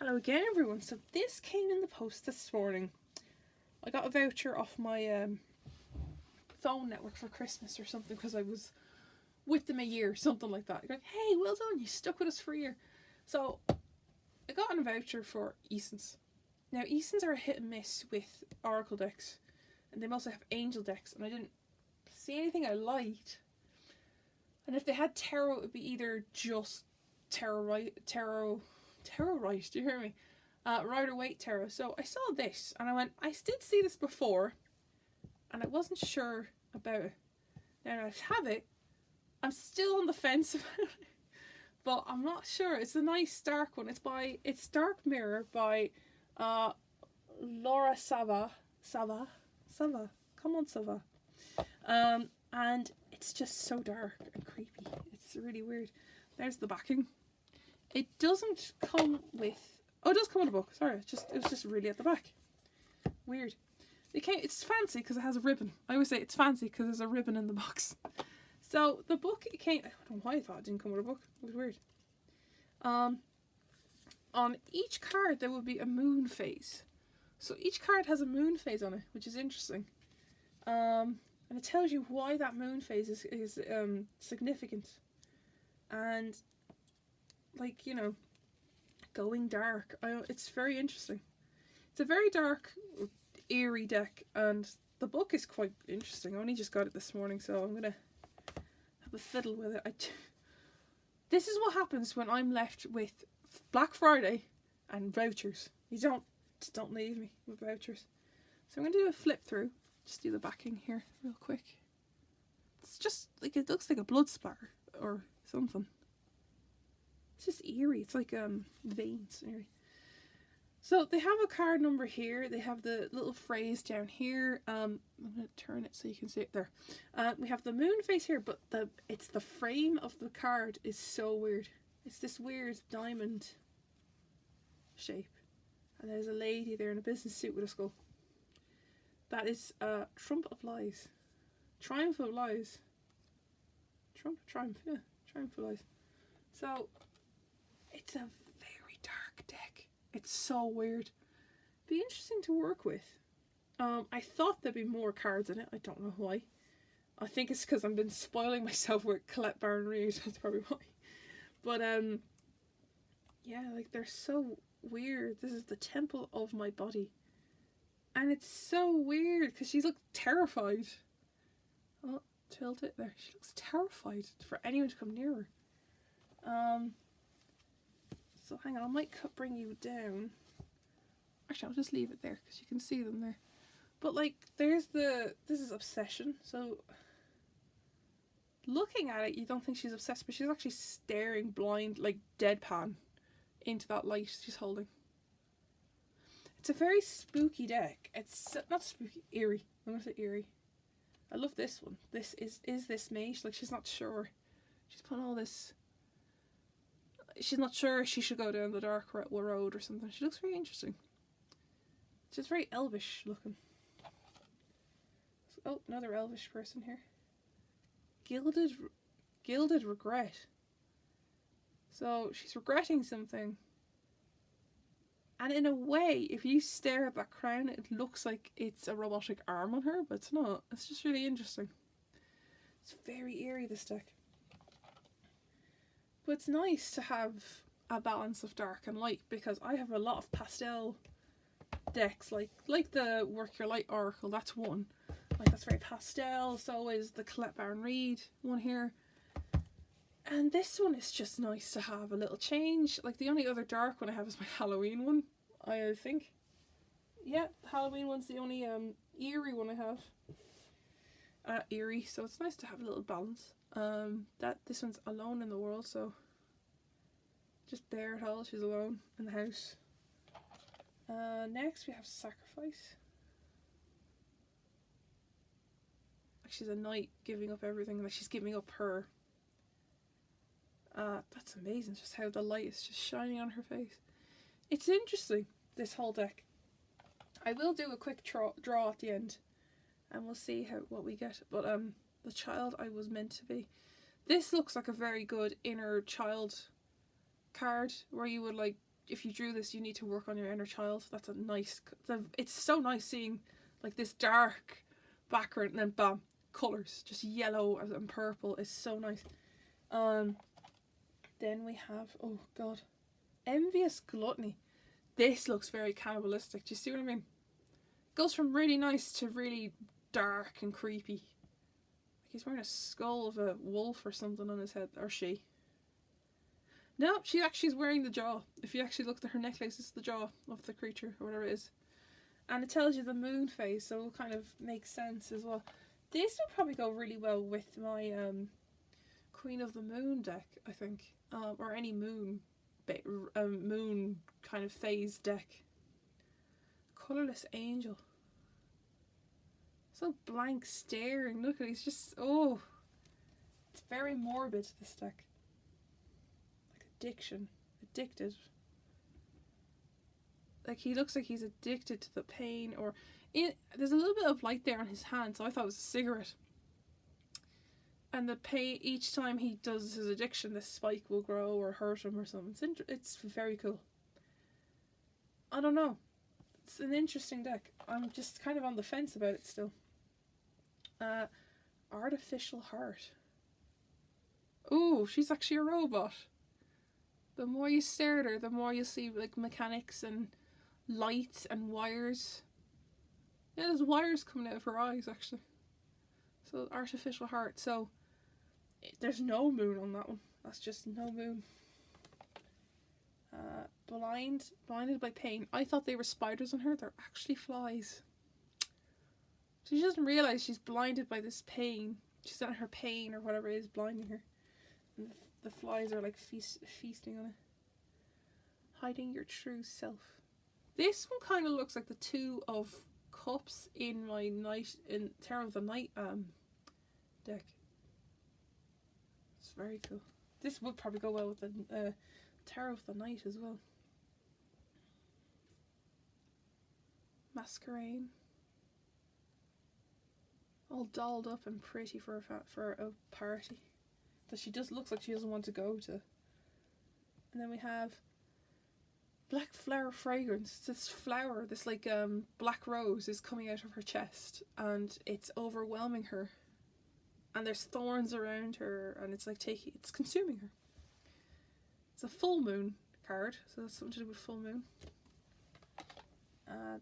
Hello again, everyone. So this came in the post this morning. I got a voucher off my phone network for Christmas or something because I was with them a year, something like that. Like, hey, well done, you stuck with us for a year. So I got a voucher for Easons. Now Easons are a hit and miss with Oracle decks, and they also have Angel decks, and I didn't see anything I liked. And if they had Tarot, it would be either just Tarot right, do you hear me? Rider-Waite Tarot. So I saw this and I went, I did see this before and I wasn't sure about it. Now I have it, I'm still on the fence about it, but I'm not sure. It's a nice dark one. It's Dark Mirror by Laura Sava. Come on, Sava. And it's just so dark and creepy. It's really weird. There's the backing. It doesn't come with... Oh, it does come in a book. Sorry, it was just really at the back. Weird. It's fancy because it has a ribbon. I always say it's fancy because there's a ribbon in the box. So the book, it came... I don't know why I thought it didn't come with a book. It was weird. On each card there will be a moon phase. So each card has a moon phase on it, which is interesting. And it tells you why that moon phase is significant. And... like, you know, going dark. It's very interesting. It's a very dark, eerie deck, and the book is quite interesting. I only just got it this morning, so I'm gonna have a fiddle with it. This is what happens when I'm left with Black Friday and vouchers. Just don't leave me with vouchers. So I'm gonna do a flip through. Just do the backing here real quick. It's just like, it looks like a blood splatter or something. It's just eerie. It's like veins. Eerie. So they have a card number here. They have the little phrase down here. I'm gonna turn it so you can see it there. We have the moon face here, but it's the frame of the card is so weird. It's this weird diamond shape, and there's a lady there in a business suit with a skull. That is Trump of Lies, Triumph of Lies. Triumph, yeah, Triumph of Lies. So. It's a very dark deck. It's so weird. Be interesting to work with. I thought there'd be more cards in it. I don't know why. I think it's because I've been spoiling myself with Colette Baron Reid. That's probably why. But yeah, like they're so weird. This is the temple of my body, and it's so weird because she looks terrified. Oh, tilt it there. She looks terrified for anyone to come near her. So hang on, I might bring you down. Actually, I'll just leave it there because you can see them there. But like, this is obsession. So looking at it, you don't think she's obsessed, but she's actually staring blind, like deadpan, into that light she's holding. It's a very spooky deck. It's not spooky, eerie. I'm gonna say eerie. I love this one. This is this mate? Like, she's not sure. She's putting all this. She's not sure if she should go down the dark road or something. She looks very interesting. She's very elvish looking. Oh, another elvish person here. Gilded regret. So she's regretting something. And in a way, if you stare at that crown, it looks like it's a robotic arm on her, but it's not. It's just really interesting. It's very eerie, this deck. But it's nice to have a balance of dark and light, because I have a lot of pastel decks, like the Work Your Light Oracle. That's one. Like, that's very pastel. So is the Colette Baron Reid one here. And this one is just nice to have a little change. Like, the only other dark one I have is my Halloween one, I think. Yeah, the Halloween one's the only eerie one I have. Eerie, so it's nice to have a little balance. This one's alone in the world, so just bare at all. She's alone in the house. Next we have Sacrifice. Like, she's a knight giving up everything, like she's giving up her. That's amazing, just how the light is just shining on her face. It's interesting, this whole deck. I will do a quick draw at the end, and we'll see what we get. But the child I was meant to be. This looks like a very good inner child card, where you would like if you drew this, you need to work on your inner child. That's a nice, it's so nice seeing like this dark background and then bam, colours, just yellow and purple is so nice. Then we have, oh god, envious gluttony. This looks very cannibalistic. Do you see what I mean? Goes from really nice to really dark and creepy. Like he's wearing a skull of a wolf or something on his head, or she. No, she actually is wearing the jaw. If you actually look at her necklace, it's the jaw of the creature or whatever it is. And it tells you the moon phase, so it kind of makes sense as well. This would probably go really well with my Queen of the Moon deck, I think. Or any moon kind of phase deck. Colourless Angel. So blank staring. Look at it, he's just, oh. It's very morbid, this deck. Like addiction. Addicted. Like he looks like he's addicted to the pain, or there's a little bit of light there on his hand, so I thought it was a cigarette. And the pain, each time he does his addiction, this spike will grow or hurt him or something. It's very cool. I don't know. It's an interesting deck. I'm just kind of on the fence about it still. Artificial Heart. Ooh, she's actually a robot. The more you stare at her, the more you see like mechanics and lights and wires. Yeah, there's wires coming out of her eyes actually. So artificial heart. So there's no moon on that one. That's just no moon. Blinded by pain. I thought they were spiders on her. They're actually flies. So she doesn't realise she's blinded by this pain. She's on her pain or whatever it is blinding her. And the flies are like feasting on it. Hiding your true self. This one kind of looks like the Two of Cups in my Terror of the Night deck. It's very cool. This would probably go well with the Terror of the Night as well. Masquerade. All dolled up and pretty for a party that she just looks like she doesn't want to go to. And then we have Black Flower Fragrance. This flower, this like black rose is coming out of her chest and it's overwhelming her. And there's thorns around her and it's like it's consuming her. It's a full moon card, so that's something to do with full moon.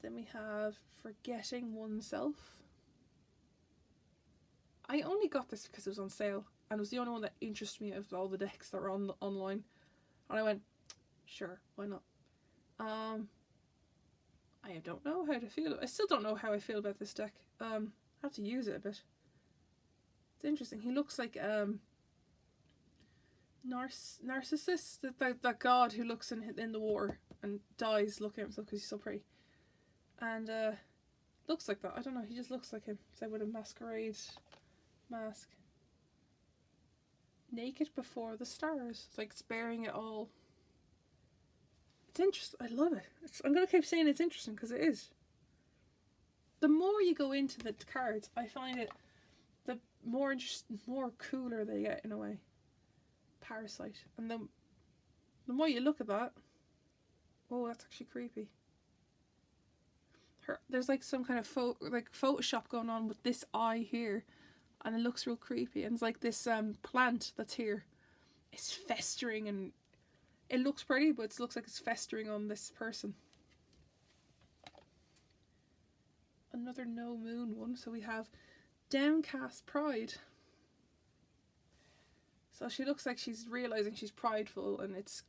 Then we have Forgetting Oneself. I only got this because it was on sale and it was the only one that interested me of all the decks that were online. And I went, sure, why not? I don't know how to feel. I still don't know how I feel about this deck. I have to use it a bit. It's interesting. He looks like Narcissus, that god who looks in the war and dies looking at himself because he's so pretty. And looks like that. I don't know. He just looks like him. So with a masquerade mask. Naked Before the Stars. It's like sparing it all. It's interesting. I love it. I'm going to keep saying it's interesting because it is. The more you go into the cards, I find it the more cooler they get in a way. Parasite. And the more you look at that, oh, that's actually creepy. There's like some kind of Photoshop going on with this eye here, and it looks real creepy. And it's like this plant that's here. It's festering and it looks pretty, but it looks like it's festering on this person. Another no moon one. So we have Downcast Pride. So she looks like she's realising she's prideful and it's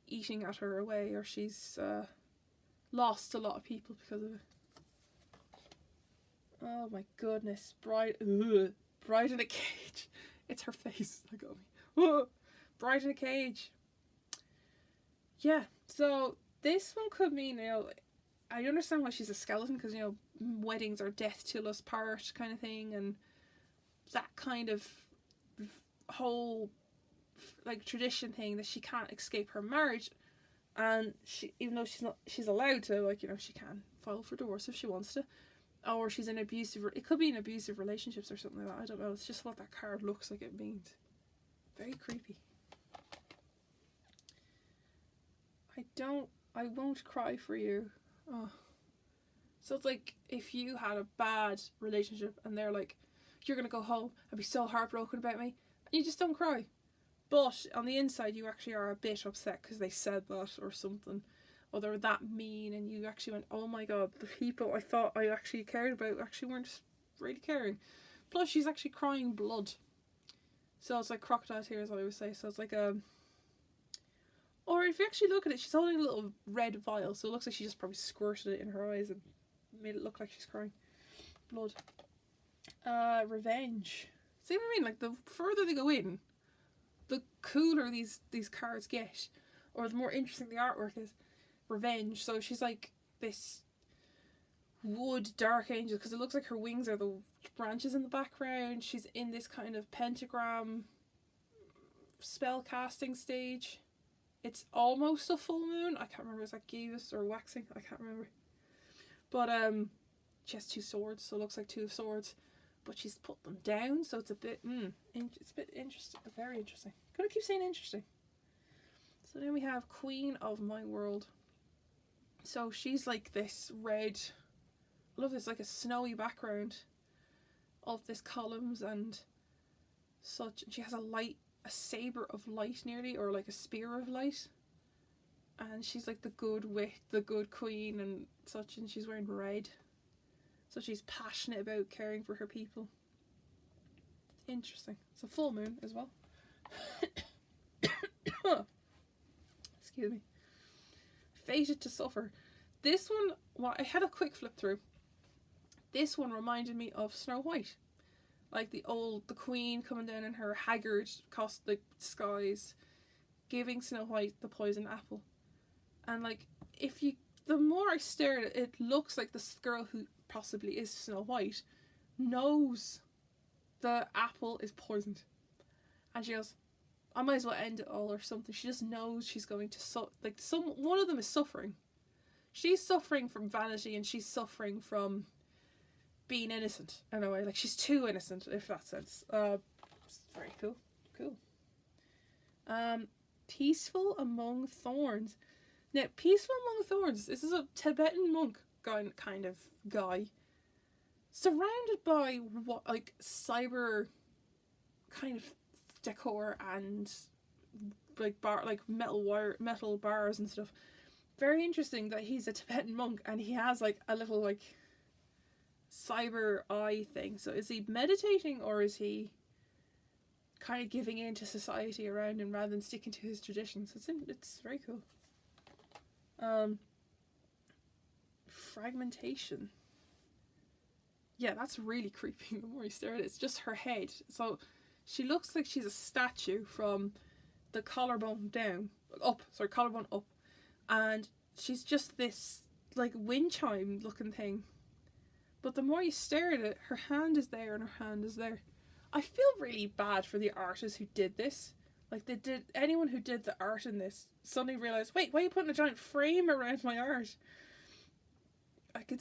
eating at her away, or she's lost a lot of people because of it. Oh my goodness. Bride in a Cage. It's her face that got me. Whoa. Bride in a Cage. Yeah, so this one could mean, I understand why she's a skeleton because, weddings are death till us part kind of thing, and that kind of whole like tradition thing that she can't escape her marriage, and even though she's allowed to, she can file for divorce if she wants to, or she's in it could be in abusive relationships or something like that. I don't know, it's just what that card looks like it means. Very creepy. I won't cry for you. Oh. So it's like if you had a bad relationship and they're like, you're going to go home and be so heartbroken about me, and you just don't cry. But on the inside, you actually are a bit upset because they said that or something. Or they were that mean, and you actually went, oh my god, the people I thought I actually cared about actually weren't really caring. Plus, she's actually crying blood. So it's like crocodile tears, I always say. So it's like a... Or if you actually look at it, she's holding a little red vial. So it looks like she just probably squirted it in her eyes and made it look like she's crying blood. Revenge. See what I mean? Like, the further they go in, the cooler these cards get. Or the more interesting the artwork is. Revenge. So she's like this wood dark angel, because it looks like her wings are the branches in the background. She's in this kind of pentagram spell casting stage. It's almost a full moon. I can't remember, is that gibbous or waxing? I can't remember. But she has two swords, so it looks like two of swords, but she's put them down, so it's a bit it's a bit interesting, very interesting. Gonna keep saying interesting. So then we have Queen of My World. So she's like this red, I love this, like a snowy background of this columns and such, and she has a saber of light nearly, or like a spear of light, and she's like the good queen and such, and she's wearing red, so she's passionate about caring for her people. Interesting. It's a full moon as well. Excuse me. Fated to Suffer. This one, well, I had a quick flip through. This one reminded me of Snow White. Like the queen coming down in her haggard disguise, giving Snow White the poison apple. And like, the more I stare at it, it looks like this girl who possibly is Snow White knows the apple is poisoned. And she goes, I might as well end it all or something. She just knows she's going to one of them is suffering. She's suffering from vanity, and she's suffering from being innocent in a way. Like, she's too innocent, if that sense. It's very cool. Peaceful Among Thorns. Now, Peaceful Among Thorns, this is a Tibetan monk kind of guy, surrounded by cyber kind of decor and like metal bars and stuff. Very interesting that he's a Tibetan monk and he has like a little like cyber eye thing. So is he meditating, or is he kind of giving in to society around him rather than sticking to his traditions? It's very cool. Fragmentation. Yeah, that's really creepy the more you stare at it. It's just her head. So she looks like she's a statue from the collarbone collarbone up. And she's just this like wind chime looking thing. But the more you stare at it, her hand is there and her hand is there. I feel really bad for the artist who did this. Like, anyone who did the art in this suddenly realised, wait, why are you putting a giant frame around my art? Like,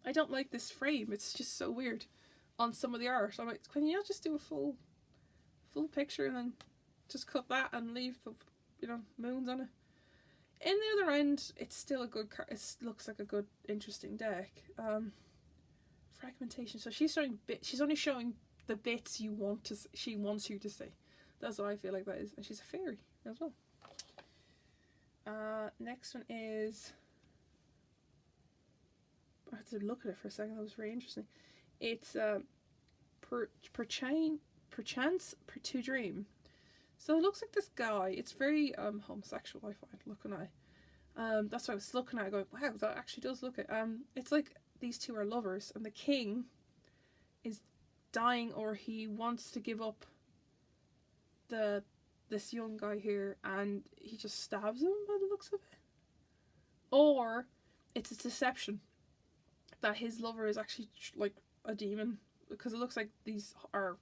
I don't like this frame. It's just so weird on some of the art. I'm like, can you not just do a full picture and then just cut that and leave the, moons on it? In the other end, it's still a good card. It looks like a good, interesting deck. Fragmentation. So she's only showing the bits she wants you to see. That's what I feel like that is. And she's a fairy as well. Next one is... I had to look at it for a second. That was very interesting. It's Perchance to Dream. So it looks like this guy. It's very homosexual, I find, looking at it. That's what I was looking at, going, wow, that actually does look it. It's like these two are lovers, and the king is dying, or he wants to give up this young guy here, and he just stabs him by the looks of it. Or it's a deception that his lover is actually like a demon, because it looks like these are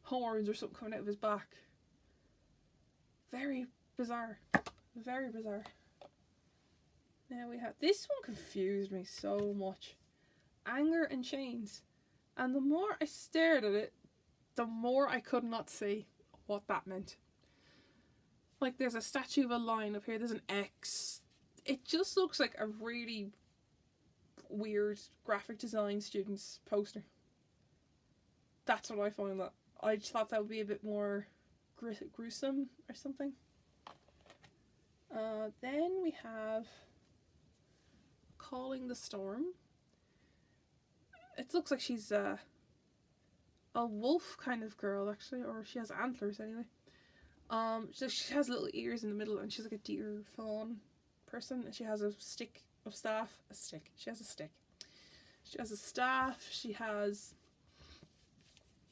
horns or something coming out of his back. Very bizarre. Very bizarre. Now we have... This one confused me so much. Anger and Chains. And the more I stared at it, the more I could not see what that meant. Like there's a statue of a lion up here, there's an X. It just looks like a really weird graphic design student's poster. That's what I find that. I just thought that would be a bit more gruesome or something. Then we have Calling the Storm. It looks like she's a wolf kind of girl actually, or she has antlers anyway. So she has little ears in the middle, and she's like a deer fawn person, and she has a stick of staff. She has a stick. She has a staff.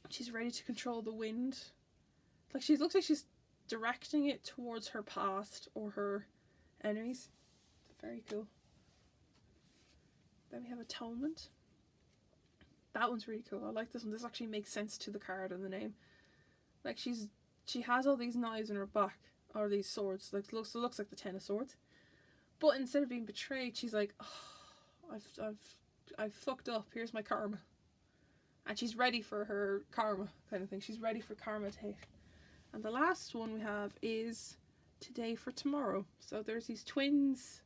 She's ready to control the wind. Like she looks like she's directing it towards her past or her enemies. Very cool. Then we have Atonement. That one's really cool. I like this one. This actually makes sense to the card and the name. Like she has all these knives in her back, or these swords. Like it looks like the Ten of Swords. But instead of being betrayed, she's like, oh, I've fucked up. Here's my karma. And she's ready for her karma kind of thing. She's ready for karma to hit. And the last one we have is Today for Tomorrow. So there's these twins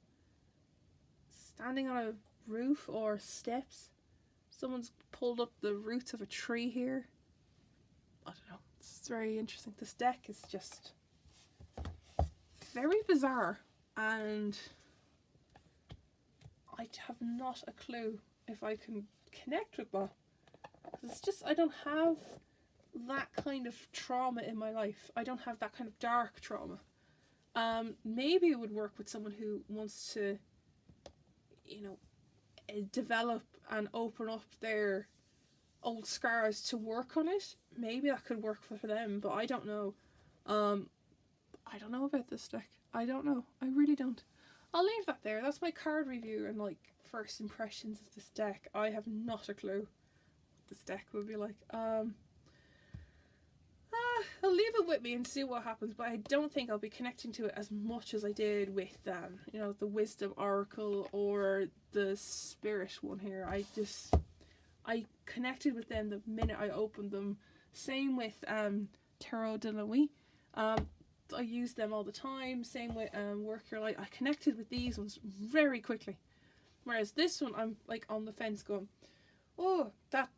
standing on a roof or steps. Someone's pulled up the roots of a tree here. I don't know. It's very interesting. This deck is just very bizarre, and I have not a clue if I can connect with that. It's just, I don't have that kind of trauma in my life. I don't have that kind of dark trauma. Maybe it would work with someone who wants to, you know, develop and open up their old scars to work on it. Maybe that could work for them, but I don't know. I don't know about this deck. I don't know. I really don't. I'll leave that there. That's my card review and like first impressions of this deck. I have not a clue what this deck would be like. I'll leave it with me and see what happens, but I don't think I'll be connecting to it as much as I did with you know, the Wisdom Oracle or the Spirit one here. I connected with them the minute I opened them. Same with Tarot de la Nuit. I use them all the time. Same with Work Your Light. I connected with these ones very quickly. Whereas this one, I'm like on the fence going, oh, that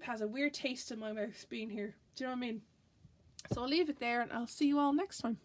has a weird taste in my mouth being here. Do you know what I mean? So I'll leave it there, and I'll see you all next time.